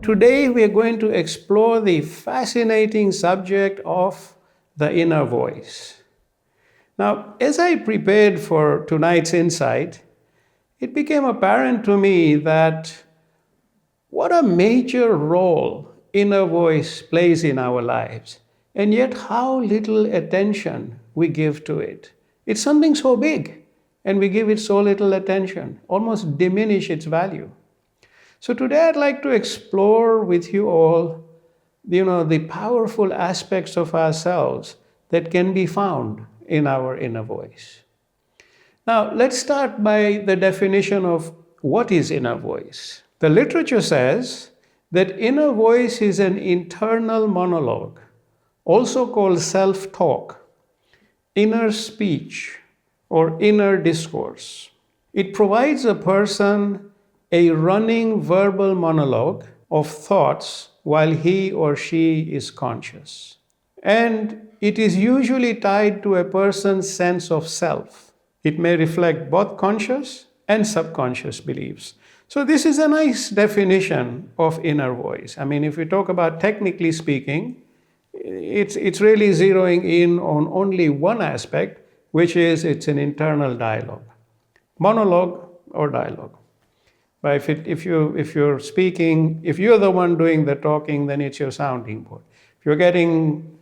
today we are going to explore the fascinating subject of the inner voice. Now, as I prepared for tonight's insight, it became apparent to me that what a major role inner voice plays in our lives, and yet how little attention we give to it. It's something so big, and we give it so little attention, almost diminish its value. So today I'd like to explore with you all, the powerful aspects of ourselves that can be found in our inner voice. Now, let's start by the definition of what is inner voice. The literature says that inner voice is an internal monologue, also called self-talk, inner speech, or inner discourse. It provides a person a running verbal monologue of thoughts while he or she is conscious. And it is usually tied to a person's sense of self. It may reflect both conscious and subconscious beliefs. So this is a nice definition of inner voice. I mean, if we talk about technically speaking, it's really zeroing in on only one aspect, which is it's an internal dialogue. Monologue or dialogue. But if you're speaking, if you're the one doing the talking, then it's your sounding board. If you're getting,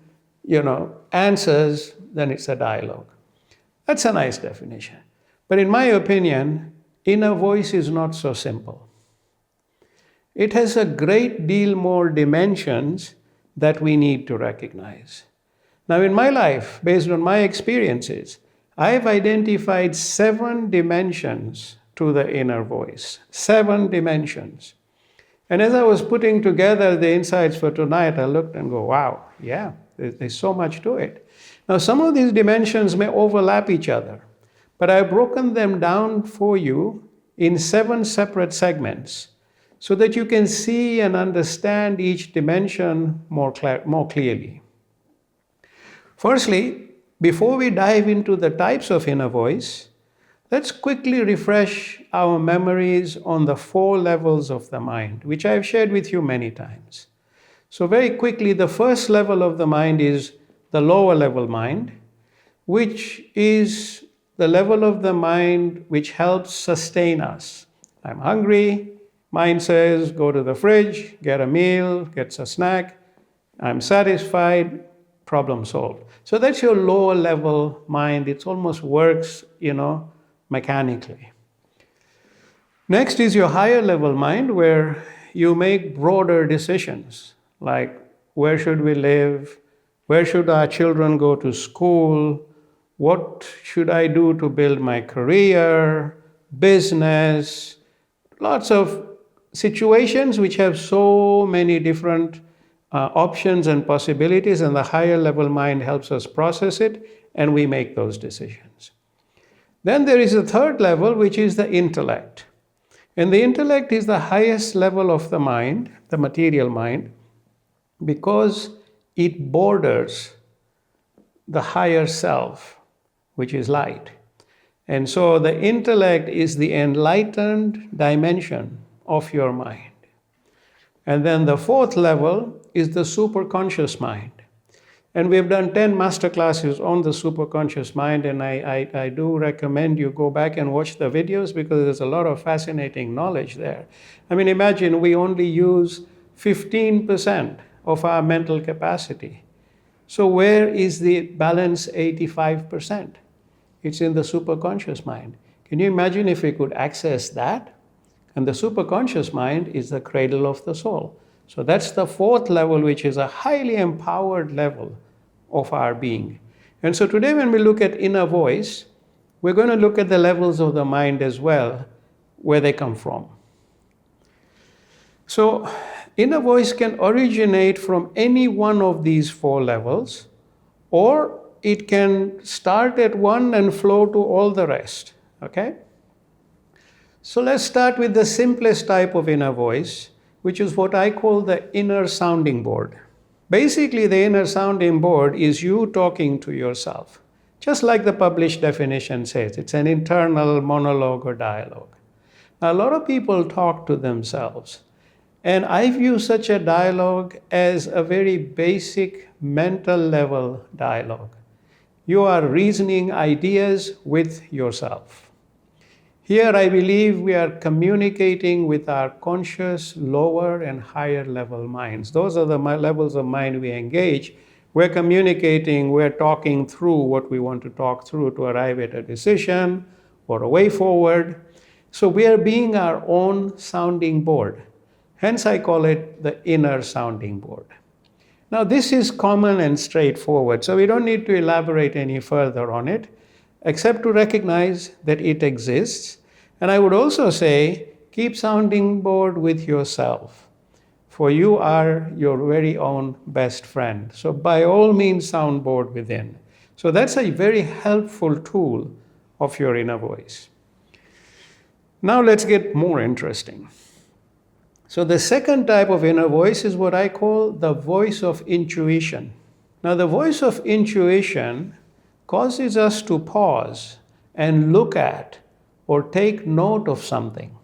answers, then it's a dialogue. That's a nice definition. But in my opinion, inner voice is not so simple. It has a great deal more dimensions that we need to recognize. Now, in my life, based on my experiences, I've identified 7 dimensions to the inner voice. 7 dimensions. And as I was putting together the insights for tonight, I looked and go, wow, yeah, there's so much to it. Now, some of these dimensions may overlap each other, but I've broken them down for you in 7 separate segments so that you can see and understand each dimension more clearly. Firstly, before we dive into the types of inner voice, let's quickly refresh our memories on the 4 levels of the mind, which I've shared with you many times. So very quickly, the first level of the mind is the lower level mind, which is the level of the mind which helps sustain us. I'm hungry, mind says, go to the fridge, get a meal, gets a snack. I'm satisfied, problem solved. So that's your lower level mind. It almost works, mechanically. Next is your higher level mind, where you make broader decisions, like where should we live, where should our children go to school, what should I do to build my career, business, lots of situations which have so many different options and possibilities, and the higher level mind helps us process it, and we make those decisions. Then there is a third level, which is the intellect. And the intellect is the highest level of the mind, the material mind, because it borders the higher self, which is light. And so the intellect is the enlightened dimension of your mind. And then the 4th level is the superconscious mind. And we've done 10 masterclasses on the superconscious mind, and I do recommend you go back and watch the videos because there's a lot of fascinating knowledge there. I mean, imagine we only use 15% of our mental capacity. So where is the balance 85%? It's in the superconscious mind. Can you imagine if we could access that? And the superconscious mind is the cradle of the soul. So that's the 4th level, which is a highly empowered level of our being. And so today when we look at inner voice, we're going to look at the levels of the mind as well, where they come from. So inner voice can originate from any one of these 4 levels, or it can start at one and flow to all the rest, okay? So let's start with the simplest type of inner voice, which is what I call the inner sounding board. Basically, the inner sounding board is you talking to yourself. Just like the published definition says, it's an internal monologue or dialogue. Now, a lot of people talk to themselves. And I view such a dialogue as a very basic mental level dialogue. You are reasoning ideas with yourself. Here, I believe we are communicating with our conscious, lower, and higher level minds. Those are the levels of mind we engage. We're communicating, we're talking through what we want to talk through to arrive at a decision or a way forward. So we are being our own sounding board. Hence, I call it the inner sounding board. Now, this is common and straightforward, so we don't need to elaborate any further on it, except to recognize that it exists. And I would also say, keep sounding board with yourself, for you are your very own best friend. So by all means, soundboard within. So that's a very helpful tool of your inner voice. Now let's get more interesting. So the second type of inner voice is what I call the voice of intuition. Now the voice of intuition causes us to pause and look at or take note of something.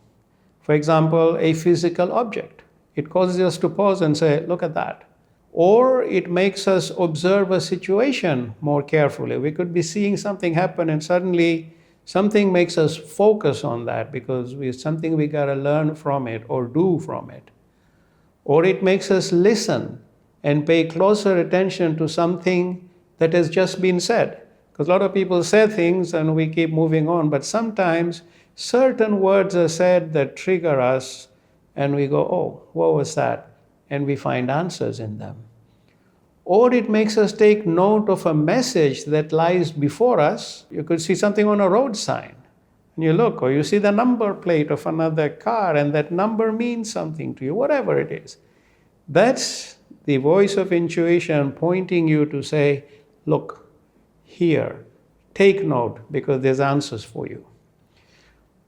For example, a physical object. It causes us to pause and say, look at that. Or it makes us observe a situation more carefully. We could be seeing something happen and suddenly something makes us focus on that because it's something we got to learn from it or do from it. Or it makes us listen and pay closer attention to something that has just been said. Because a lot of people say things and we keep moving on, but sometimes certain words are said that trigger us and we go, oh, what was that? And we find answers in them. Or it makes us take note of a message that lies before us. You could see something on a road sign, and you look, or you see the number plate of another car, and that number means something to you, whatever it is. That's the voice of intuition pointing you to say, look, here, take note, because there's answers for you.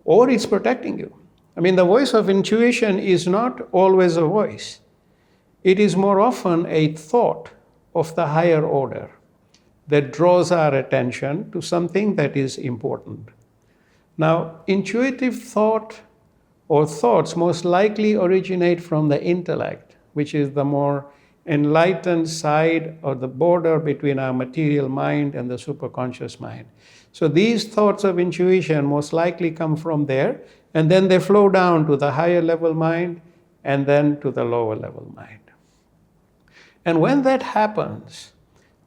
Or it's protecting you. I mean, the voice of intuition is not always a voice. It is more often a thought of the higher order that draws our attention to something that is important. Now, intuitive thought or thoughts most likely originate from the intellect, which is the more enlightened side or the border between our material mind and the superconscious mind. So these thoughts of intuition most likely come from there, and then they flow down to the higher level mind and then to the lower level mind. And when that happens,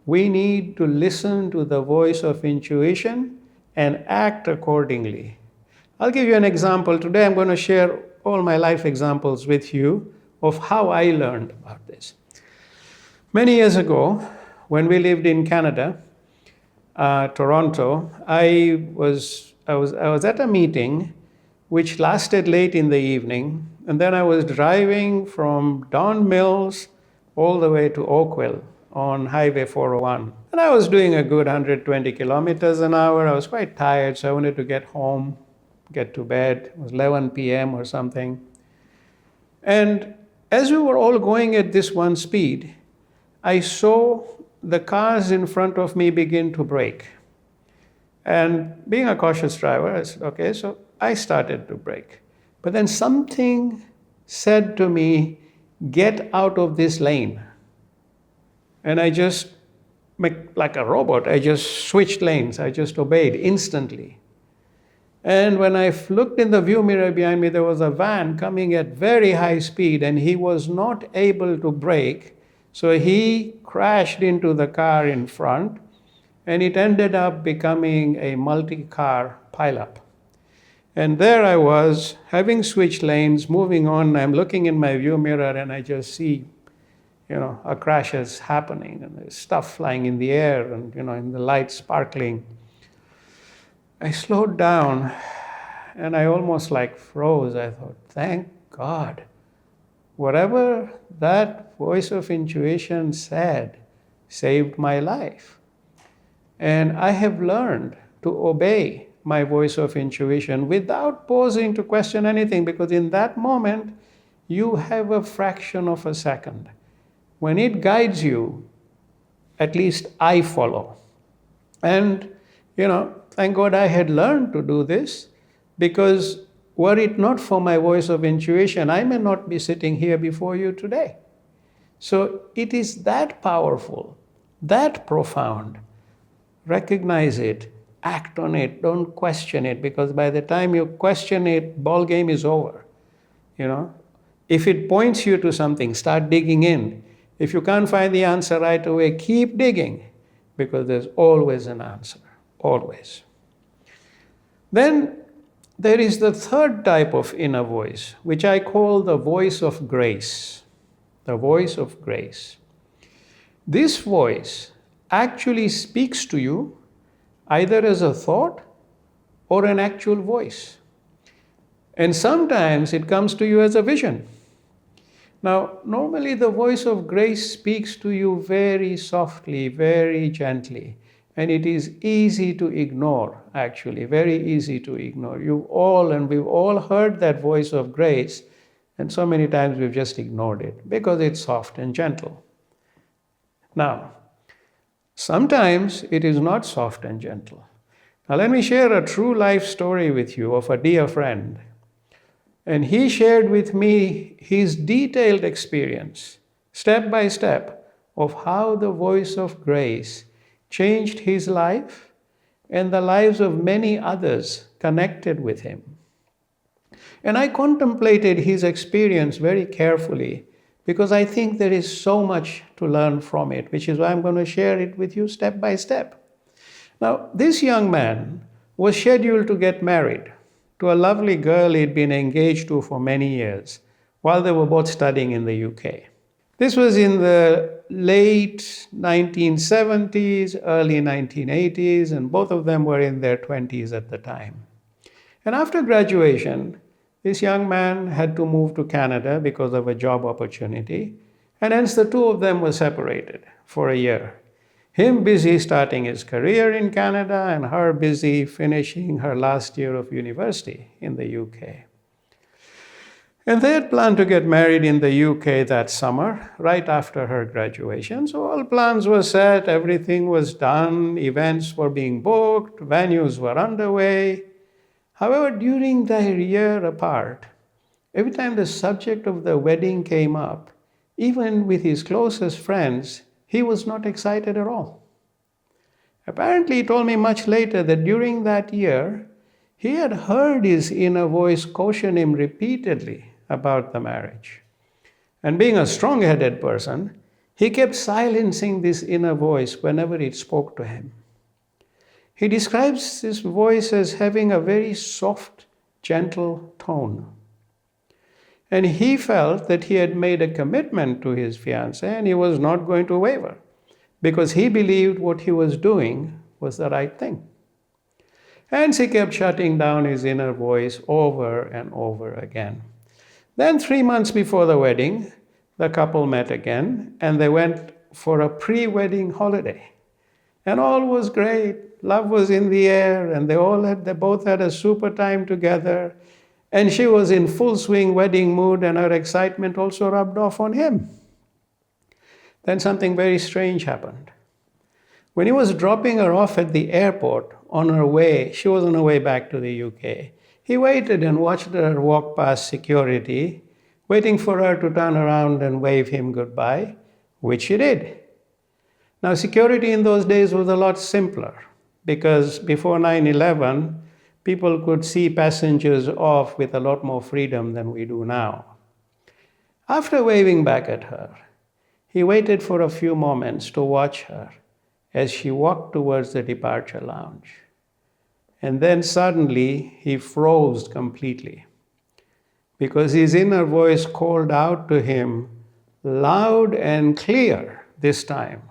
we need to listen to the voice of intuition and act accordingly. I'll give you an example. Today I'm going to share all my life examples with you of how I learned about this. Many years ago, when we lived in Canada, Toronto, I was at a meeting which lasted late in the evening, and then I was driving from Don Mills all the way to Oakville on Highway 401. And I was doing a good 120 kilometers an hour. I was quite tired, so I wanted to get home, get to bed. It was 11 p.m. or something. And as we were all going at this one speed, I saw the cars in front of me begin to brake. And being a cautious driver, I said, okay, so I started to brake. But then something said to me, get out of this lane. And I just, like a robot, I just switched lanes. I just obeyed instantly. And when I looked in the view mirror behind me, there was a van coming at very high speed, and he was not able to brake. So he crashed into the car in front, and it ended up becoming a multi-car pileup. And there I was, having switched lanes, moving on. I'm looking in my view mirror, and I just see, a crash is happening, and there's stuff flying in the air, and, and the lights sparkling. I slowed down, and I almost froze. I thought, thank God. Whatever that voice of intuition said saved my life. And I have learned to obey my voice of intuition without pausing to question anything, because in that moment, you have a fraction of a second. When it guides you, at least I follow. And, thank God I had learned to do this, because were it not for my voice of intuition, I may not be sitting here before you today. So it is that powerful, that profound. Recognize it, act on it, don't question it, because by the time you question it, ball game is over. You know, if it points you to something, start digging in. If you can't find the answer right away, keep digging, because there's always an answer, always. Then there is the third type of inner voice, which I call the voice of grace. The voice of grace. This voice actually speaks to you either as a thought or an actual voice. And sometimes it comes to you as a vision. Now, normally the voice of grace speaks to you very softly, very gently, and it is easy to ignore, actually, very easy to ignore. We've all heard that voice of grace, and so many times we've just ignored it because it's soft and gentle. Now, sometimes it is not soft and gentle. Now, let me share a true life story with you of a dear friend. And he shared with me his detailed experience, step by step, of how the voice of grace changed his life and the lives of many others connected with him. And I contemplated his experience very carefully because I think there is so much to learn from it, which is why I'm going to share it with you step by step. Now, this young man was scheduled to get married to a lovely girl he'd been engaged to for many years while they were both studying in the UK. This was in the late 1970s, early 1980s, and both of them were in their 20s at the time. And after graduation, this young man had to move to Canada because of a job opportunity, and hence the two of them were separated for a year. Him busy starting his career in Canada and her busy finishing her last year of university in the UK. And they had planned to get married in the UK that summer, right after her graduation. So all plans were set, everything was done, events were being booked, venues were underway. However, during their year apart, every time the subject of the wedding came up, even with his closest friends, he was not excited at all. Apparently, he told me much later that during that year, he had heard his inner voice caution him repeatedly about the marriage. And being a strong-headed person, he kept silencing this inner voice whenever it spoke to him. He describes this voice as having a very soft, gentle tone. And he felt that he had made a commitment to his fiancée and he was not going to waver because he believed what he was doing was the right thing. Hence, he kept shutting down his inner voice over and over again. Then 3 months before the wedding, the couple met again and they went for a pre-wedding holiday. And all was great. Love was in the air and they both had a super time together. And she was in full swing wedding mood and her excitement also rubbed off on him. Then something very strange happened. When he was dropping her off at the airport on her way, she was on her way back to the UK. He waited and watched her walk past security, waiting for her to turn around and wave him goodbye, which she did. Now, security in those days was a lot simpler because before 9/11, people could see passengers off with a lot more freedom than we do now. After waving back at her, he waited for a few moments to watch her as she walked towards the departure lounge. And then suddenly he froze completely because his inner voice called out to him loud and clear this time.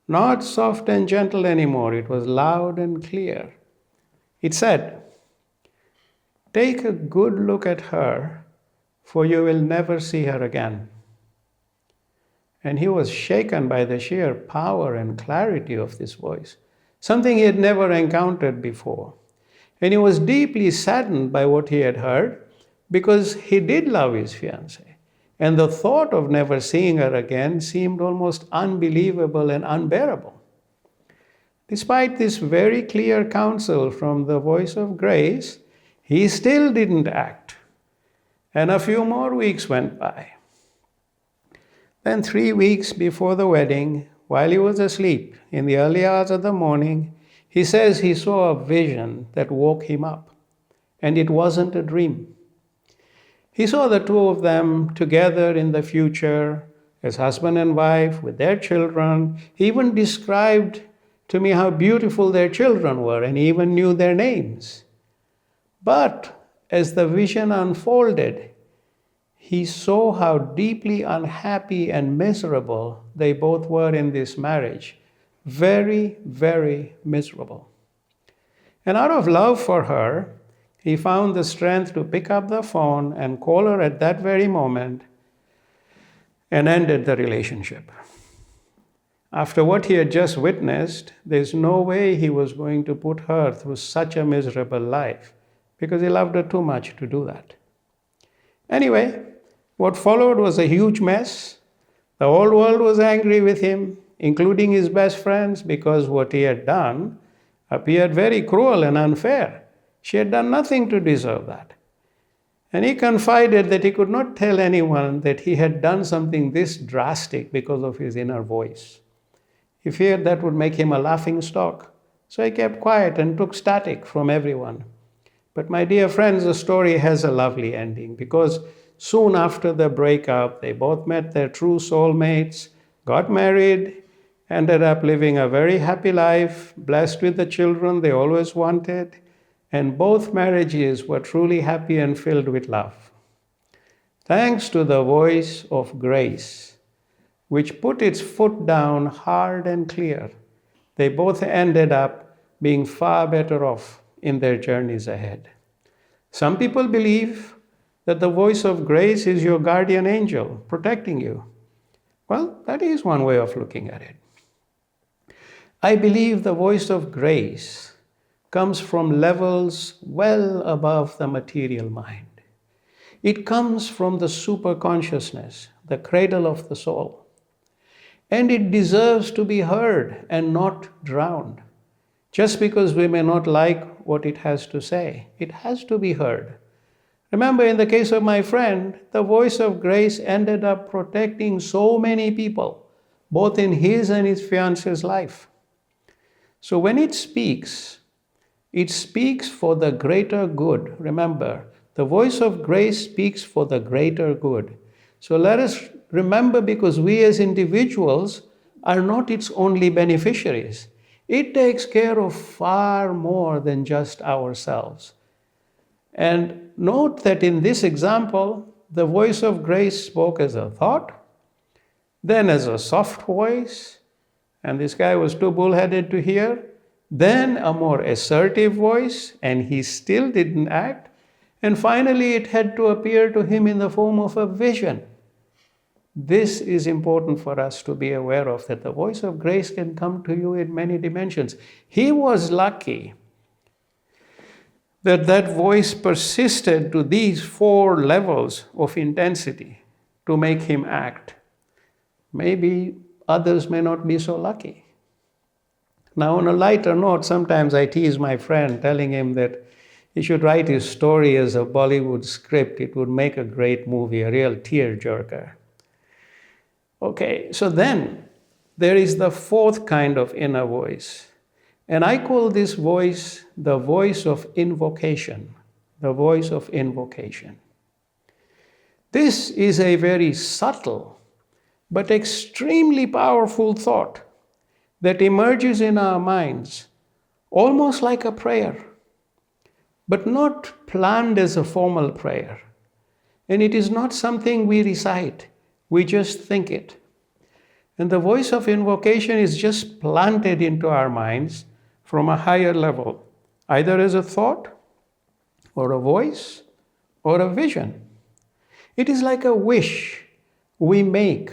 Not soft and gentle anymore, it was loud and clear. It said, "Take a good look at her, for you will never see her again." And he was shaken by the sheer power and clarity of this voice, something he had never encountered before. And he was deeply saddened by what he had heard because he did love his fiancée. And the thought of never seeing her again seemed almost unbelievable and unbearable. Despite this very clear counsel from the voice of grace, He still didn't act. And a few more weeks went by. Then 3 weeks before the wedding, while he was asleep in the early hours of the morning, he says he saw a vision that woke him up. And it wasn't a dream. He saw the two of them together in the future as husband and wife with their children. He even described to me how beautiful their children were, and he even knew their names. But as the vision unfolded, he saw how deeply unhappy and miserable they both were in this marriage. Very, very miserable. And out of love for her, he found the strength to pick up the phone and call her at that very moment and ended the relationship. After what he had just witnessed, there's no way he was going to put her through such a miserable life because he loved her too much to do that. Anyway, what followed was a huge mess. The whole world was angry with him, including his best friends, because what he had done appeared very cruel and unfair. She had done nothing to deserve that. And he confided that he could not tell anyone that he had done something this drastic because of his inner voice. He feared that would make him a laughing stock. So he kept quiet and took static from everyone. But my dear friends, the story has a lovely ending because soon after the breakup, they both met their true soulmates, got married, ended up living a very happy life, blessed with the children they always wanted, and both marriages were truly happy and filled with love. Thanks to the voice of grace, which put its foot down hard and clear, they both ended up being far better off in their journeys ahead. Some people believe that the voice of grace is your guardian angel protecting you. Well, that is one way of looking at it. I believe the voice of grace comes from levels well above the material mind. It comes from the superconsciousness, the cradle of the soul. And it deserves to be heard and not drowned. Just because we may not like what it has to say, it has to be heard. Remember, in the case of my friend, the voice of grace ended up protecting so many people, both in his and his fiance's life. So when it speaks for the greater good. Remember, the voice of grace speaks for the greater good. So let us remember, because we as individuals are not its only beneficiaries. It takes care of far more than just ourselves. And note that in this example, the voice of grace spoke as a thought, then as a soft voice, and this guy was too bullheaded to hear, then a more assertive voice, and he still didn't act, and finally it had to appear to him in the form of a vision. This is important for us to be aware of, that the voice of grace can come to you in many dimensions. He was lucky that that voice persisted to these 4 levels of intensity to make him act. Maybe others may not be so lucky. Now, on a lighter note, sometimes I tease my friend, telling him that he should write his story as a Bollywood script. It would make a great movie, a real tearjerker. Okay, so then there is the 4th kind of inner voice. And I call this voice the voice of invocation. The voice of invocation. This is a very subtle but extremely powerful thought that emerges in our minds almost like a prayer, but not planned as a formal prayer. And it is not something we recite, we just think it. And the voice of invocation is just planted into our minds from a higher level, either as a thought, or a voice, or a vision. It is like a wish we make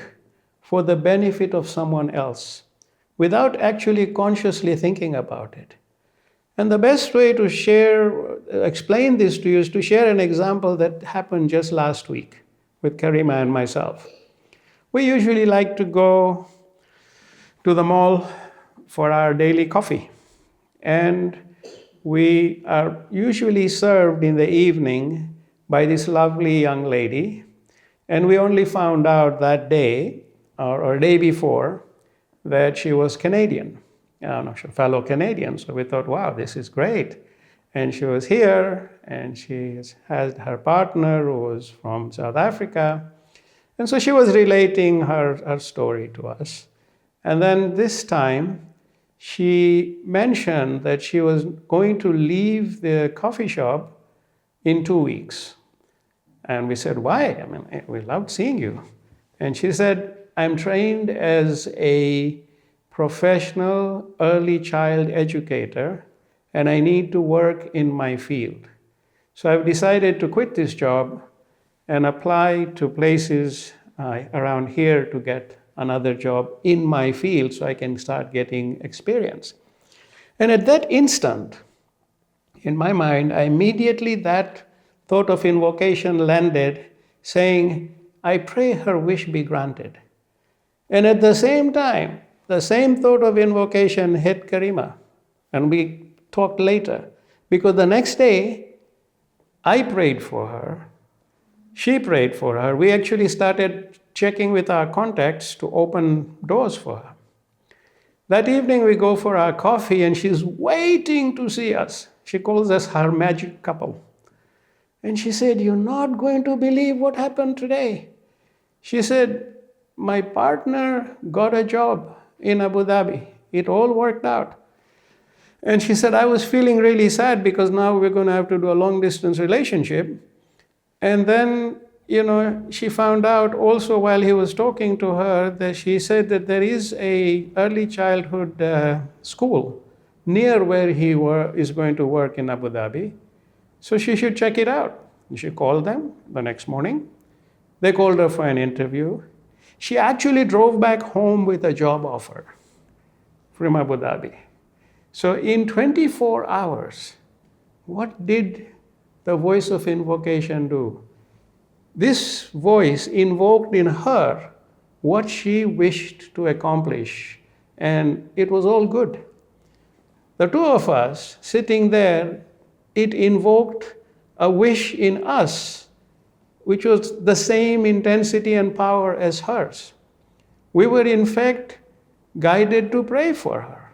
for the benefit of someone else, without actually consciously thinking about it. And the best way to explain this to you is to share an example that happened just last week with Karima and myself. We usually like to go to the mall for our daily coffee. And we are usually served in the evening by this lovely young lady, and we only found out that day or day before that she was Canadian, she was fellow Canadian. So we thought, wow, this is great. And she was here, and she had her partner who was from South Africa. And so she was relating her story to us. And then this time, she mentioned that she was going to leave the coffee shop in 2 weeks. And we said, why? I mean, we loved seeing you. And she said, I'm trained as a professional early child educator, and I need to work in my field. So I've decided to quit this job and apply to places around here to get another job in my field so I can start getting experience. And at that instant, in my mind, that thought of invocation landed, saying, I pray her wish be granted. And at the same time, the same thought of invocation hit Karima. And we talked later. Because the next day, I prayed for her. She prayed for her. We actually started checking with our contacts to open doors for her. That evening, we go for our coffee, and she's waiting to see us. She calls us her magic couple. And she said, you're not going to believe what happened today. She said, my partner got a job in Abu Dhabi. It all worked out. And she said, I was feeling really sad because now we're going to have to do a long distance relationship. And then, she found out also while he was talking to her that she said that there is a early childhood school near where he is going to work in Abu Dhabi. So she should check it out. And she called them the next morning. They called her for an interview. She actually drove back home with a job offer from Abu Dhabi. So in 24 hours, what did the voice of invocation do? This voice invoked in her what she wished to accomplish, and it was all good. The two of us sitting there, it invoked a wish in us, which was the same intensity and power as hers. We were in fact guided to pray for her.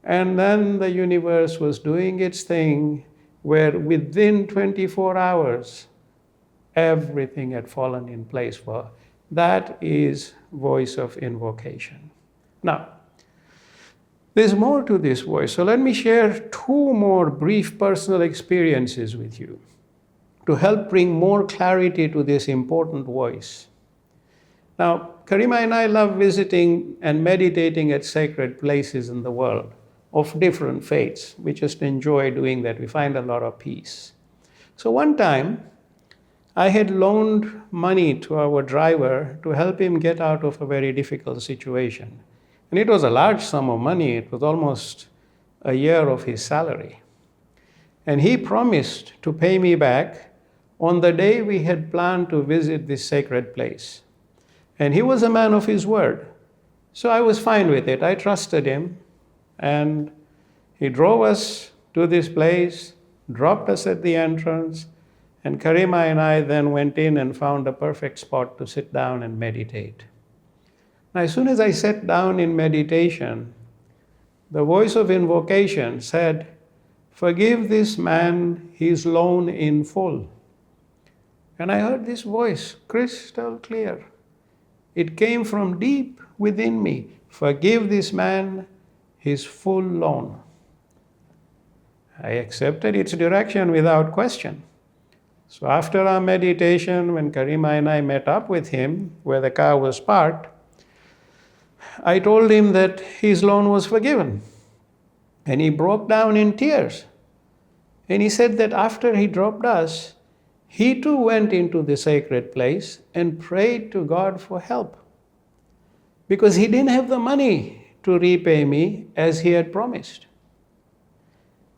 And then the universe was doing its thing where within 24 hours, everything had fallen in place for her. That is voice of invocation. Now, there's more to this voice. So let me share two more brief personal experiences with you to help bring more clarity to this important voice. Now, Karima and I love visiting and meditating at sacred places in the world of different faiths. We just enjoy doing that. We find a lot of peace. So one time, I had loaned money to our driver to help him get out of a very difficult situation. And it was a large sum of money. It was almost a year of his salary. And he promised to pay me back on the day we had planned to visit this sacred place. And he was a man of his word. So I was fine with it. I trusted him. And he drove us to this place, dropped us at the entrance, and Karima and I then went in and found a perfect spot to sit down and meditate. Now, as soon as I sat down in meditation, the voice of invocation said, forgive this man his loan in full. And I heard this voice crystal clear. It came from deep within me. Forgive this man his full loan. I accepted its direction without question. So after our meditation, when Karima and I met up with him where the car was parked, I told him that his loan was forgiven. And he broke down in tears. And he said that after he dropped us, he too went into the sacred place and prayed to God for help. Because he didn't have the money to repay me as he had promised.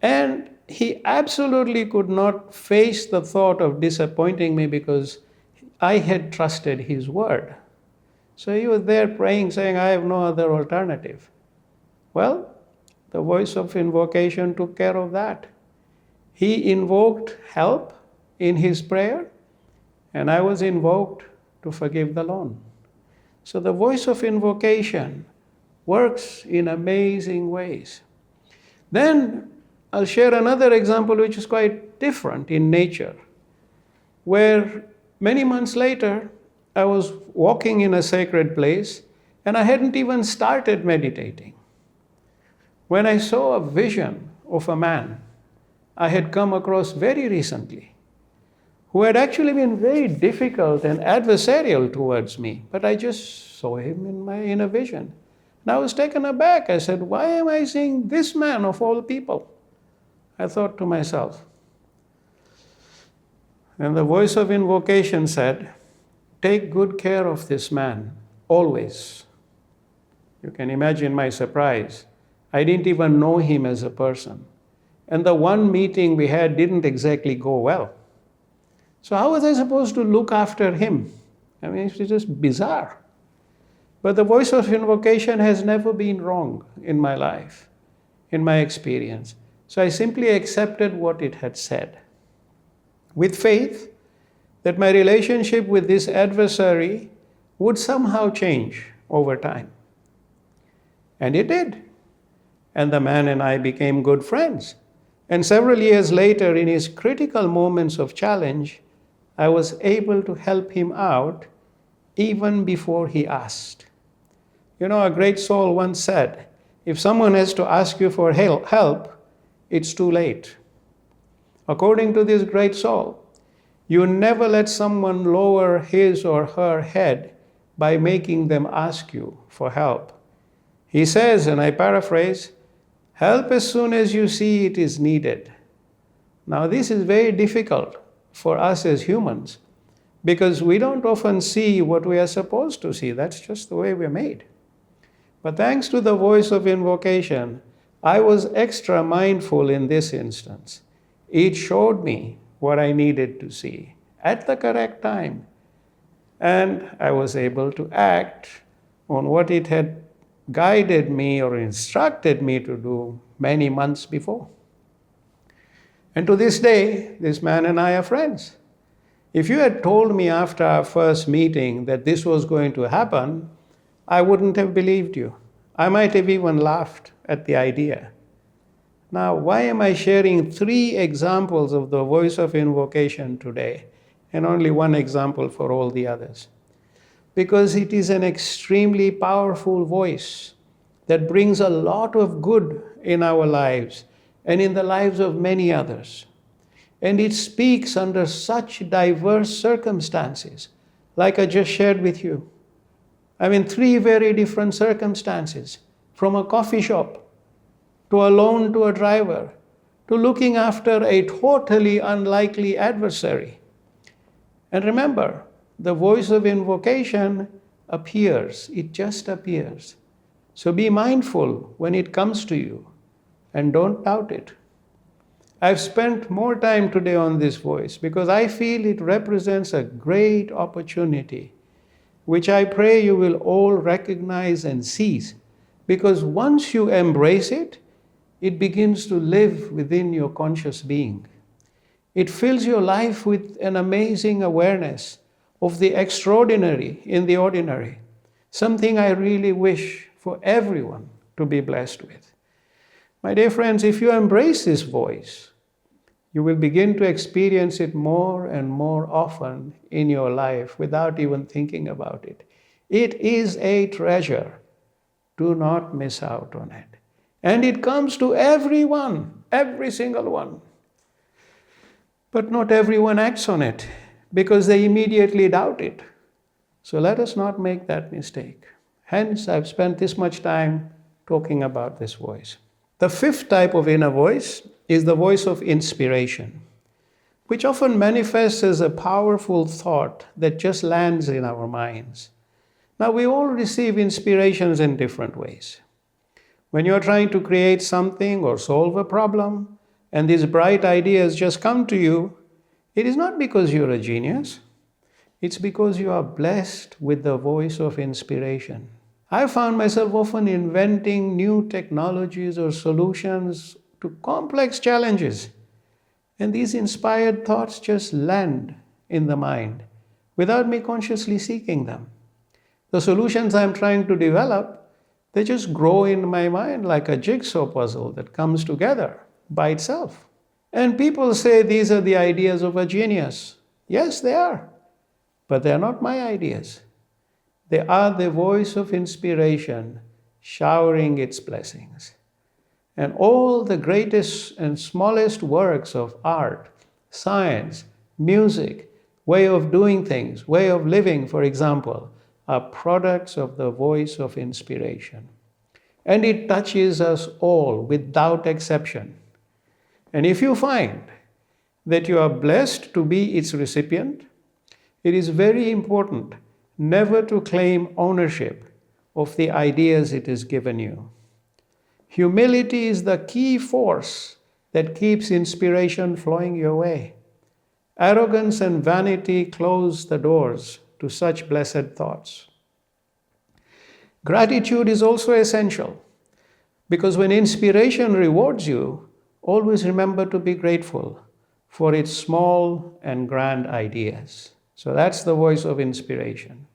And he absolutely could not face the thought of disappointing me because I had trusted his word. So he was there praying, saying, I have no other alternative. Well, the voice of invocation took care of that. He invoked help in his prayer, and I was invoked to forgive the loan. So the voice of invocation works in amazing ways. Then I'll share another example which is quite different in nature, where many months later, I was walking in a sacred place and I hadn't even started meditating, when I saw a vision of a man I had come across very recently, who had actually been very difficult and adversarial towards me, but I just saw him in a vision. And I was taken aback. I said, why am I seeing this man of all people? I thought to myself. And the voice of invocation said, take good care of this man, always. You can imagine my surprise. I didn't even know him as a person. And the one meeting we had didn't exactly go well. So how was I supposed to look after him? I mean, it's just bizarre. But the voice of invocation has never been wrong in my life, in my experience. So I simply accepted what it had said, with faith that my relationship with this adversary would somehow change over time. And it did. And the man and I became good friends. And several years later, in his critical moments of challenge, I was able to help him out even before he asked. You know, a great soul once said, if someone has to ask you for help, it's too late. According to this great soul, you never let someone lower his or her head by making them ask you for help. He says, and I paraphrase, help as soon as you see it is needed. Now, this is very difficult for us as humans because we don't often see what we are supposed to see. That's just the way we're made. But thanks to the voice of invocation, I was extra mindful in this instance. It showed me what I needed to see at the correct time. And I was able to act on what it had guided me or instructed me to do many months before. And to this day, this man and I are friends. If you had told me after our first meeting that this was going to happen, I wouldn't have believed you. I might have even laughed at the idea. Now, why am I sharing 3 examples of the voice of invocation today and only 1 example for all the others? Because it is an extremely powerful voice that brings a lot of good in our lives and in the lives of many others. And it speaks under such diverse circumstances, like I just shared with you. I mean, 3 very different circumstances, from a coffee shop, to a loan to a driver, to looking after a totally unlikely adversary. And remember, the voice of invocation appears, it just appears. So be mindful when it comes to you and don't doubt it. I've spent more time today on this voice because I feel it represents a great opportunity, which I pray you will all recognize and seize, because once you embrace it, it begins to live within your conscious being. It fills your life with an amazing awareness of the extraordinary in the ordinary, something I really wish for everyone to be blessed with. My dear friends, if you embrace this voice, you will begin to experience it more and more often in your life without even thinking about it. It is a treasure. Do not miss out on it. And it comes to everyone, every single one. But not everyone acts on it because they immediately doubt it. So let us not make that mistake. Hence, I've spent this much time talking about this voice. The 5th type of inner voice is the voice of inspiration, which often manifests as a powerful thought that just lands in our minds. Now, we all receive inspirations in different ways. When you're trying to create something or solve a problem, and these bright ideas just come to you, it is not because you're a genius. It's because you are blessed with the voice of inspiration. I found myself often inventing new technologies or solutions to complex challenges. And these inspired thoughts just land in the mind without me consciously seeking them. The solutions I'm trying to develop, they just grow in my mind like a jigsaw puzzle that comes together by itself. And people say these are the ideas of a genius. Yes, they are. But they are not my ideas. They are the voice of inspiration showering its blessings. And all the greatest and smallest works of art, science, music, way of doing things, way of living, for example, are products of the voice of inspiration. And it touches us all without exception. And if you find that you are blessed to be its recipient, it is very important never to claim ownership of the ideas it has given you. Humility is the key force that keeps inspiration flowing your way. Arrogance and vanity close the doors to such blessed thoughts. Gratitude is also essential because when inspiration rewards you, always remember to be grateful for its small and grand ideas. So that's the voice of inspiration.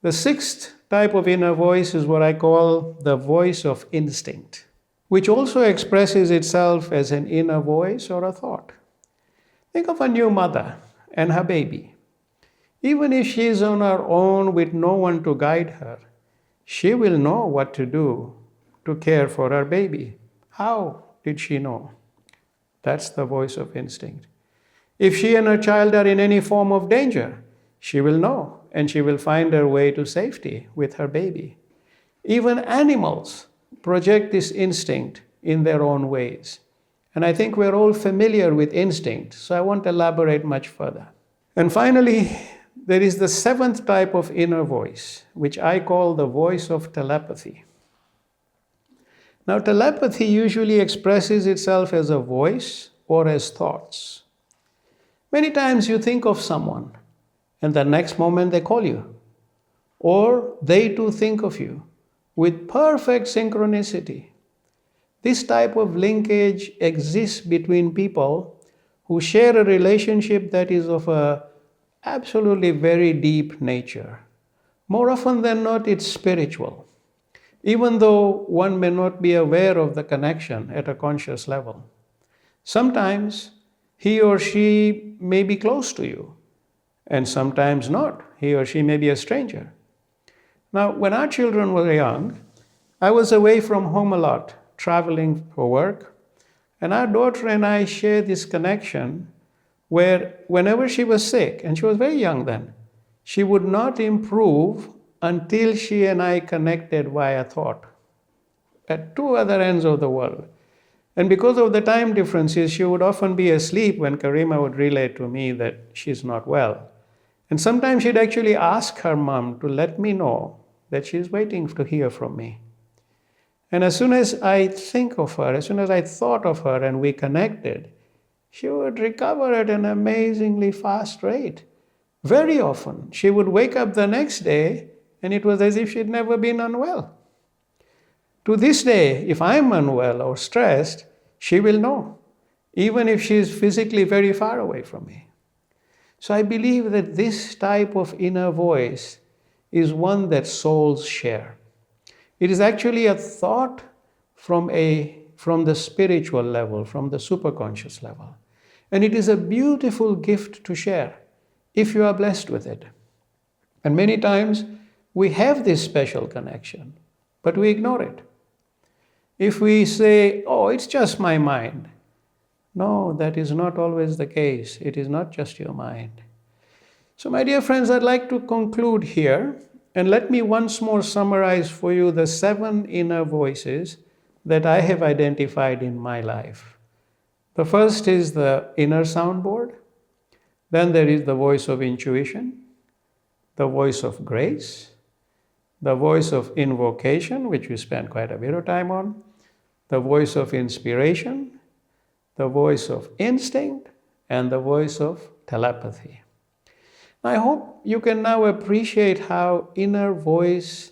The sixth type of inner voice is what I call the voice of instinct, which also expresses itself as an inner voice or a thought. Think of a new mother and her baby. Even if she is on her own with no one to guide her, she will know what to do to care for her baby. How did she know? That's the voice of instinct. If she and her child are in any form of danger, she will know and she will find her way to safety with her baby. Even animals project this instinct in their own ways. And I think we're all familiar with instinct, so I won't elaborate much further. And finally, there is the seventh type of inner voice, which I call the voice of telepathy. Now, telepathy usually expresses itself as a voice or as thoughts. Many times you think of someone, and the next moment they call you, or they too think of you with perfect synchronicity. This type of linkage exists between people who share a relationship that is of a absolutely very deep nature. More often than not, it's spiritual, even though one may not be aware of the connection at a conscious level. Sometimes he or she may be close to you, and sometimes not. He or she may be a stranger. Now, when our children were young, I was away from home a lot, traveling for work, and our daughter and I shared this connection where whenever she was sick, and she was very young then, she would not improve until she and I connected via thought at two other ends of the world. And because of the time differences, she would often be asleep when Karima would relay to me that she's not well. And sometimes she'd actually ask her mom to let me know that she's waiting to hear from me. And as soon as I think of her, as soon as I thought of her and we connected, she would recover at an amazingly fast rate. Very often, she would wake up the next day and it was as if she'd never been unwell. To this day, if I'm unwell or stressed, she will know, even if she's physically very far away from me. So I believe that this type of inner voice is one that souls share. It is actually a thought from the spiritual level, from the superconscious level. And it is a beautiful gift to share if you are blessed with it. And many times we have this special connection, but we ignore it. If we say, oh, it's just my mind. No, that is not always the case. It is not just your mind. So my dear friends, I'd like to conclude here. And let me once more summarize for you the 7 inner voices that I have identified in my life. The first is the inner soundboard. Then there is the voice of intuition, the voice of grace, the voice of invocation, which we spent quite a bit of time on, the voice of inspiration, the voice of instinct, and the voice of telepathy. I hope you can now appreciate how inner voice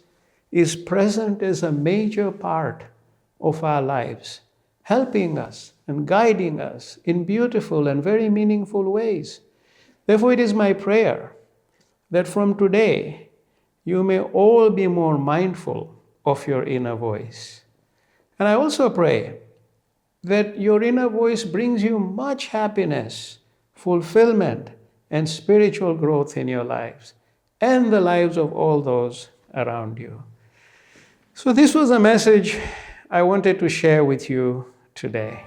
is present as a major part of our lives, helping us and guiding us in beautiful and very meaningful ways. Therefore, it is my prayer that from today, you may all be more mindful of your inner voice. And I also pray that your inner voice brings you much happiness, fulfillment, and spiritual growth in your lives and the lives of all those around you. So this was a message I wanted to share with you today.